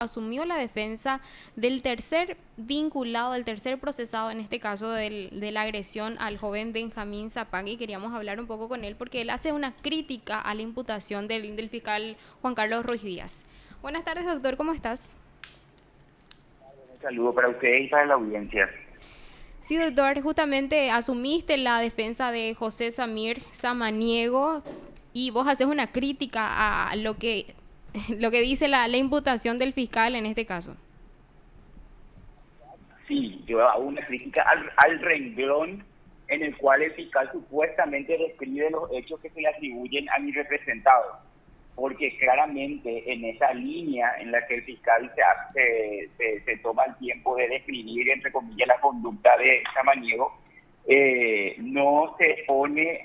asumió la defensa del tercer vinculado, del tercer procesado, en este caso de la agresión al joven Benjamín Zapag, y queríamos hablar un poco con él porque él hace una crítica a la imputación del fiscal Juan Carlos Ruiz Díaz. Buenas tardes, doctor, ¿cómo estás? Un saludo para ustedes y para la audiencia. Sí, doctor, justamente asumiste la defensa de José Samir Samaniego y vos haces una crítica a lo que dice la imputación del fiscal en este caso. Sí, yo hago una crítica al renglón en el cual el fiscal supuestamente describe los hechos que se le atribuyen a mi representado, porque claramente en esa línea en la que el fiscal se toma el tiempo de describir, entre comillas, la conducta de Samaniego, no se pone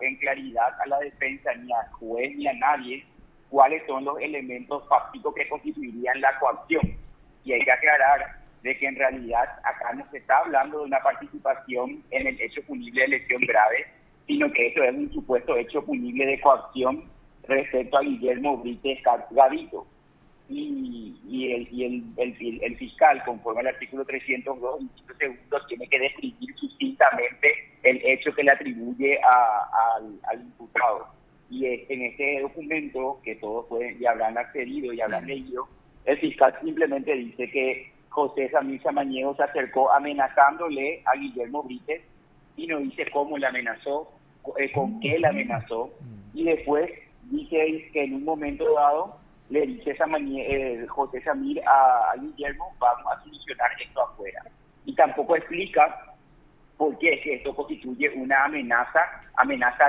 en claridad a la defensa, ni al juez, ni a nadie, cuáles son los elementos fácticos que constituirían la coacción. Y hay que aclarar de que en realidad acá no se está hablando de una participación en el hecho punible de lesión grave, sino que eso es un supuesto hecho punible de coacción respecto a Guillermo Brites Gavito. El fiscal, conforme al artículo 302, inciso segundo, tiene que describir sucintamente el hecho que le atribuye al imputado. Y en ese documento, que todos pueden y habrán accedido y habrán Sí. leído, el fiscal simplemente dice que José Samir Samaniego se acercó amenazándole a Guillermo Brites y no dice cómo le amenazó, con qué le amenazó, y después dice que en un momento dado le dice José Samir a Guillermo, vamos a solucionar esto afuera. Y tampoco explica por qué es que esto constituye una amenaza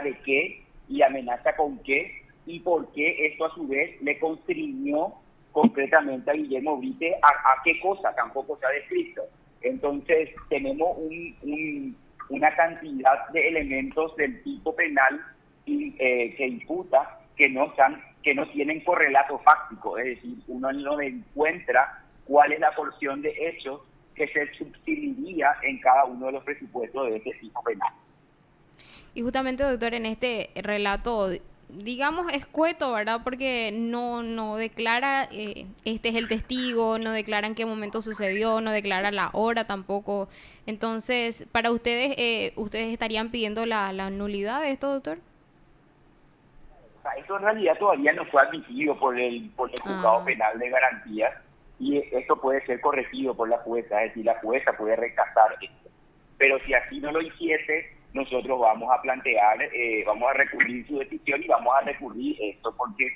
de qué y amenaza con qué, y por qué esto a su vez le constriñó concretamente a Guillermo Brite a qué cosa, tampoco se ha descrito. Entonces tenemos una cantidad de elementos del tipo penal que imputa que no tienen correlato fáctico, es decir, uno no encuentra cuál es la porción de hechos que se subsidiaría en cada uno de los presupuestos de este tipo penal. Y justamente, doctor, en este relato, digamos, escueto, ¿verdad? Porque no declara, este es el testigo, no declara en qué momento sucedió, no declara la hora tampoco. Entonces, para ustedes, ¿ustedes estarían pidiendo la nulidad de esto, doctor? O sea, eso en realidad todavía no fue admitido por el juzgado Ah, penal de garantías, y esto puede ser corregido por la jueza, es decir, la jueza puede rechazar esto. Pero si así no lo hiciese, nosotros vamos a plantear, vamos a recurrir su decisión y vamos a recurrir esto, porque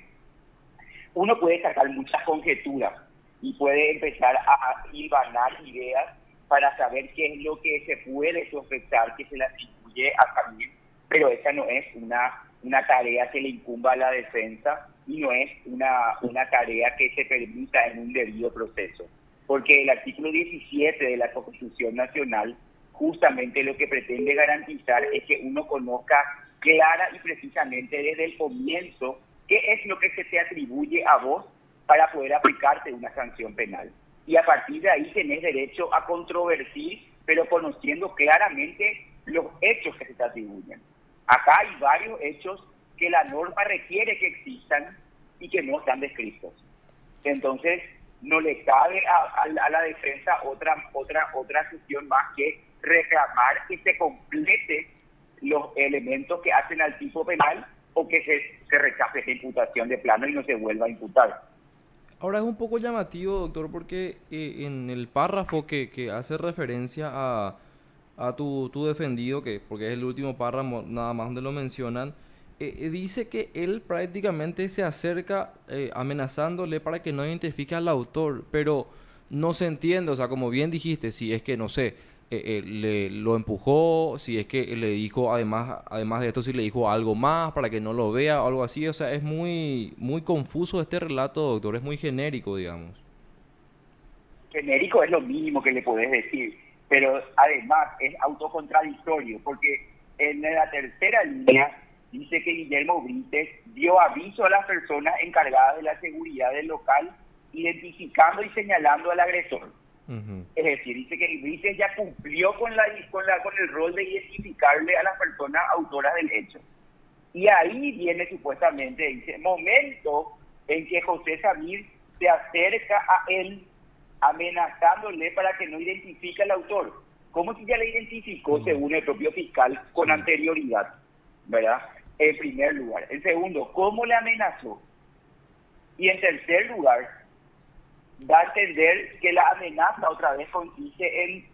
uno puede sacar muchas conjeturas y puede empezar a hilvanar ideas para saber qué es lo que se puede sospechar que se le atribuye a Camil, pero esa no es una tarea que le incumba a la defensa y no es una tarea que se permita en un debido proceso. Porque el artículo 17 de la Constitución Nacional justamente lo que pretende garantizar es que uno conozca clara y precisamente desde el comienzo qué es lo que se te atribuye a vos para poder aplicarte una sanción penal. Y a partir de ahí tenés derecho a controvertir, pero conociendo claramente los hechos que se te atribuyen. Acá hay varios hechos que la norma requiere que existan y que no están descritos. Entonces, no le cabe a la defensa otra cuestión más que reclamar que se complete los elementos que hacen al tipo penal o que se rechace esa imputación de plano y no se vuelva a imputar. Ahora es un poco llamativo, doctor, porque en el párrafo que hace referencia a tu defendido, que porque es el último párrafo nada más donde lo mencionan, dice que él prácticamente se acerca amenazándole para que no identifique al autor, pero no se entiende, o sea, como bien dijiste, si es que, no sé, lo empujó, si es que le dijo, además de esto, si le dijo algo más para que no lo vea o algo así, o sea, es muy confuso este relato, doctor, es muy genérico, digamos. Genérico es lo mínimo que le podés decir, pero además es autocontradictorio, porque en la tercera línea dice que Guillermo Brites dio aviso a las personas encargadas de la seguridad del local, identificando y señalando al agresor. Ujú. Es decir, dice que Brites ya cumplió con el rol de identificarle a las personas autoras del hecho. Y ahí viene supuestamente, dice, momento en que José Samir se acerca a él amenazándole para que no identifique al autor. ¿Cómo si ya le identificó según el propio fiscal con anterioridad? ¿Verdad? En primer lugar. En segundo, ¿cómo le amenazó? Y en tercer lugar, da a entender que la amenaza otra vez consiste en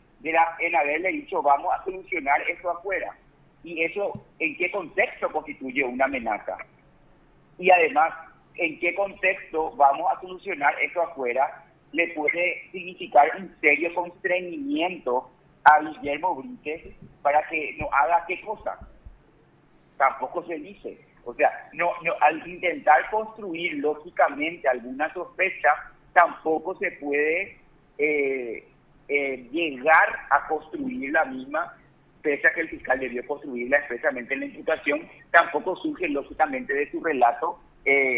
haberle dicho vamos a solucionar esto afuera. Y eso, ¿en qué contexto constituye una amenaza? Y además, ¿en qué contexto vamos a solucionar esto afuera? Le puede significar un serio constreñimiento a Guillermo Brites para que no haga qué cosa. Tampoco se dice. O sea, al intentar construir lógicamente alguna sospecha, tampoco se puede llegar a construir la misma, pese a que el fiscal debió construirla expresamente en la imputación. Tampoco surge lógicamente de su relato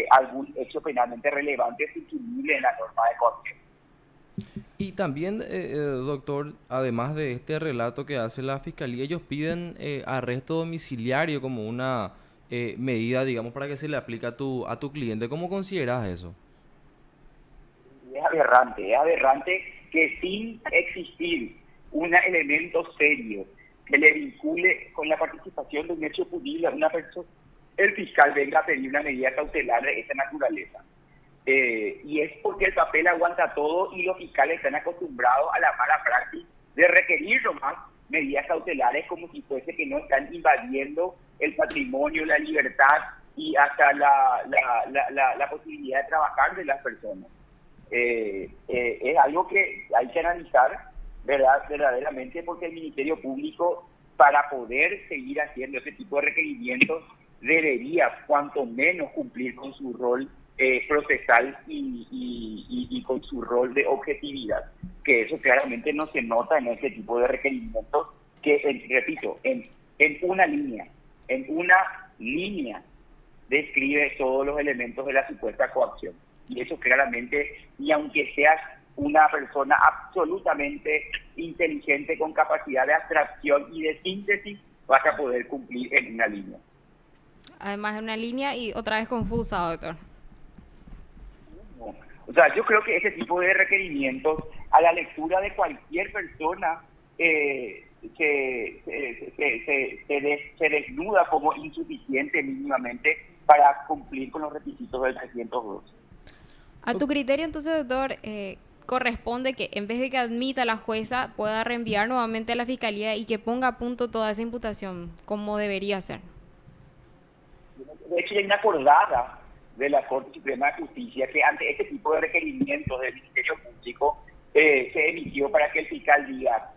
algún hecho penalmente relevante susceptible en la norma de coacción. Y también, doctor, además de este relato que hace la fiscalía, ellos piden arresto domiciliario como una medida, digamos, para que se le aplique a tu cliente. ¿Cómo consideras eso? Es aberrante que sin existir un elemento serio que le vincule con la participación de un hecho punible a una persona, el fiscal venga a pedir una medida cautelar de esa naturaleza. Y es porque el papel aguanta todo y los fiscales están acostumbrados a la mala praxis de requerir nomás medidas cautelares como si fuese que no están invadiendo el patrimonio, la libertad y hasta la posibilidad de trabajar de las personas. Es algo que hay que analizar verdaderamente, porque el Ministerio Público, para poder seguir haciendo ese tipo de requerimientos, debería cuanto menos cumplir con su rol procesal y con su rol de objetividad, que eso claramente no se nota en ese tipo de requerimientos que, repito, en una línea describe todos los elementos de la supuesta coacción. Y eso claramente, y aunque seas una persona absolutamente inteligente con capacidad de abstracción y de síntesis, vas a poder cumplir en una línea. Además, en una línea y otra vez confusa, doctor. O sea, yo creo que ese tipo de requerimientos, a la lectura de cualquier persona, se desnuda como insuficiente mínimamente para cumplir con los requisitos del 302. A tu criterio, entonces, doctor, corresponde que en vez de que admita la jueza, pueda reenviar nuevamente a la fiscalía y que ponga a punto toda esa imputación, como debería ser. De hecho, hay una acordada de la Corte Suprema de Justicia que ante este tipo de requerimientos del Ministerio Público se emitió para que el fiscal diga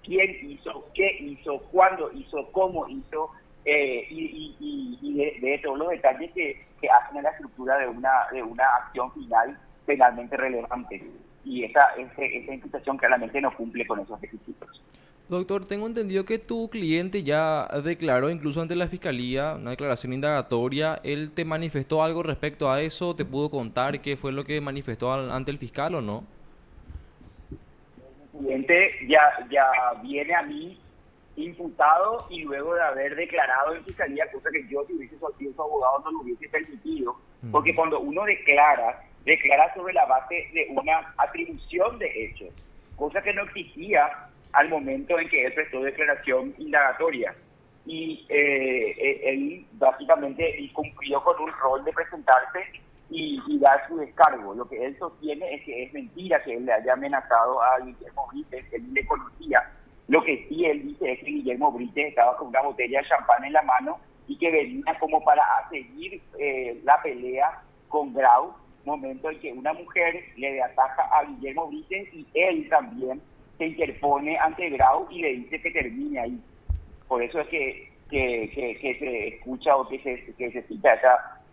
quién hizo, qué hizo, cuándo hizo, cómo hizo, y de todos los detalles que hacen a la estructura de una acción final penalmente relevante. Y esa imputación claramente no cumple con esos requisitos. Doctor, tengo entendido que tu cliente ya declaró incluso ante la fiscalía una declaración indagatoria. ¿Él te manifestó algo respecto a eso? ¿Te pudo contar qué fue lo que manifestó ante el fiscal o no? El cliente ya viene a mí imputado y luego de haber declarado en fiscalía, cosa que yo, si hubiese sido su abogado, no lo hubiese permitido, porque cuando uno declara sobre la base de una atribución de hechos, cosa que no existía al momento en que él prestó declaración indagatoria. Y él básicamente cumplió con un rol de presentarse y dar su descargo. Lo que él sostiene es que es mentira que él le haya amenazado a Guillermo Brites, que él le conocía. Lo que sí él dice es que Guillermo Brites estaba con una botella de champán en la mano y que venía como para seguir la pelea con Grau, momento en que una mujer le ataca a Guillermo Brites y él también se interpone ante Grau y le dice que termine ahí. Por eso es que se escucha o que se cita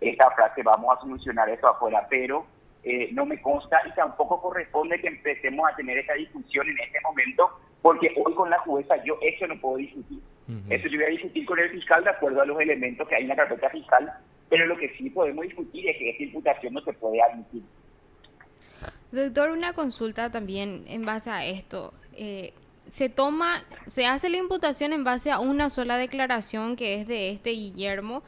esa frase, vamos a solucionar eso afuera, pero no me consta y tampoco corresponde que empecemos a tener esa discusión en este momento, porque hoy con la jueza yo eso no puedo discutir. Eso yo voy a discutir con el fiscal de acuerdo a los elementos que hay en la carpeta fiscal, pero lo que sí podemos discutir es que esta imputación no se puede admitir. Doctor, una consulta también en base a esto. Se hace la imputación en base a una sola declaración que es de este Guillermo,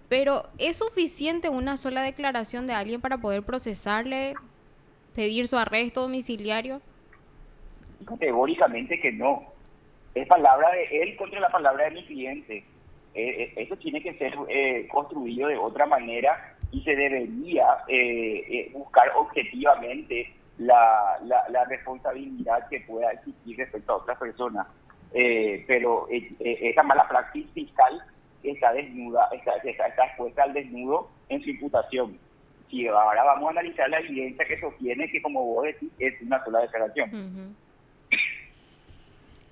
pero ¿es suficiente una sola declaración de alguien para poder procesarle? pedir su arresto domiciliario? Categóricamente que no. Es palabra de él contra la palabra de mi cliente. Eso tiene que ser construido de otra manera y se debería buscar objetivamente la responsabilidad que pueda existir respecto a otras personas. Pero esa mala praxis fiscal está desnuda, está expuesta al desnudo en su imputación. Si ahora vamos a analizar la evidencia que sostiene que, como vos decís, es una sola declaración. Ujú.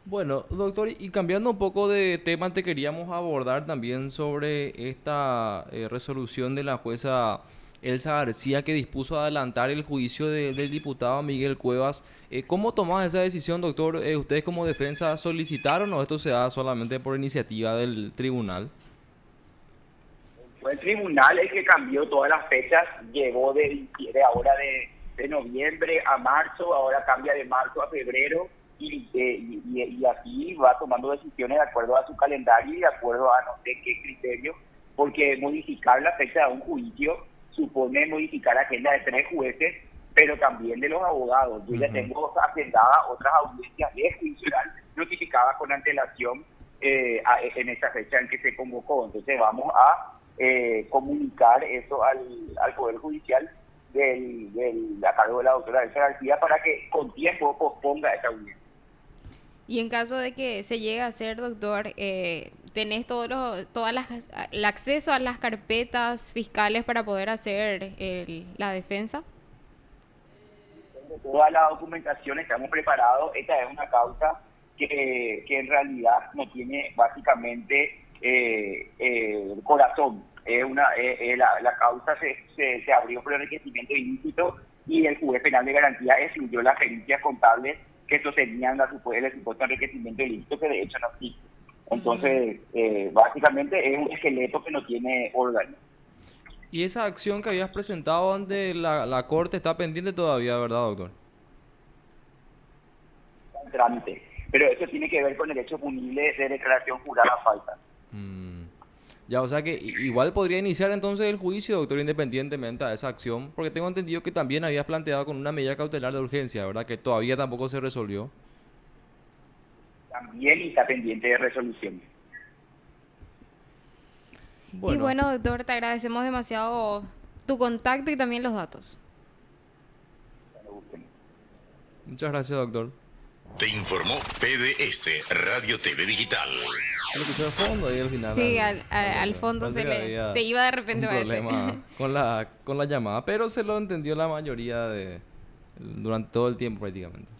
Bueno, doctor, y cambiando un poco de tema, te queríamos abordar también sobre esta resolución de la jueza Elsa García que dispuso adelantar el juicio del diputado Miguel Cuevas. ¿Cómo tomás esa decisión, doctor? ¿Ustedes como defensa solicitaron o esto se da solamente por iniciativa del tribunal? Fue el tribunal el que cambió todas las fechas, llegó ahora de noviembre a marzo, ahora cambia de marzo a febrero y así va tomando decisiones de acuerdo a su calendario y de acuerdo a no sé qué criterio, porque modificar la fecha de un juicio supone modificar la agenda de 3 jueces, pero también de los abogados. Yo ya tengo agendadas otras audiencias de juicio notificadas con antelación en esa fecha en que se convocó. Entonces vamos a comunicar eso al Poder Judicial a cargo de la doctora Elsa García para que con tiempo posponga esa audiencia. Y en caso de que se llegue a hacer, doctor, ¿tenés el acceso a las carpetas fiscales para poder hacer la defensa? Toda la documentación, estamos preparados. Esta es una causa que en realidad no tiene básicamente corazón. La causa se abrió por el enriquecimiento ilícito y el juez penal de garantía excluyó las pericias contables que sostenían el supuesto enriquecimiento ilícito, que de hecho no existe. Entonces, básicamente es un esqueleto que no tiene órgano. Y esa acción que habías presentado ante la corte está pendiente todavía, ¿verdad, doctor? Trámite. Pero eso tiene que ver con el hecho punible de declaración jurada falsa. Ya, o sea que igual podría iniciar entonces el juicio, doctor, independientemente de esa acción, porque tengo entendido que también habías planteado con una medida cautelar de urgencia, ¿verdad? Que todavía tampoco se resolvió. También está pendiente de resolución. Y bueno, doctor, te agradecemos demasiado tu contacto y también los datos. Muchas gracias, doctor. Te informó PDS Radio TV Digital. Lo escuché al fondo ahí al final. Sí, al fondo Parece que se iba de repente un a veces. problema con la llamada, pero se lo entendió la mayoría durante todo el tiempo prácticamente.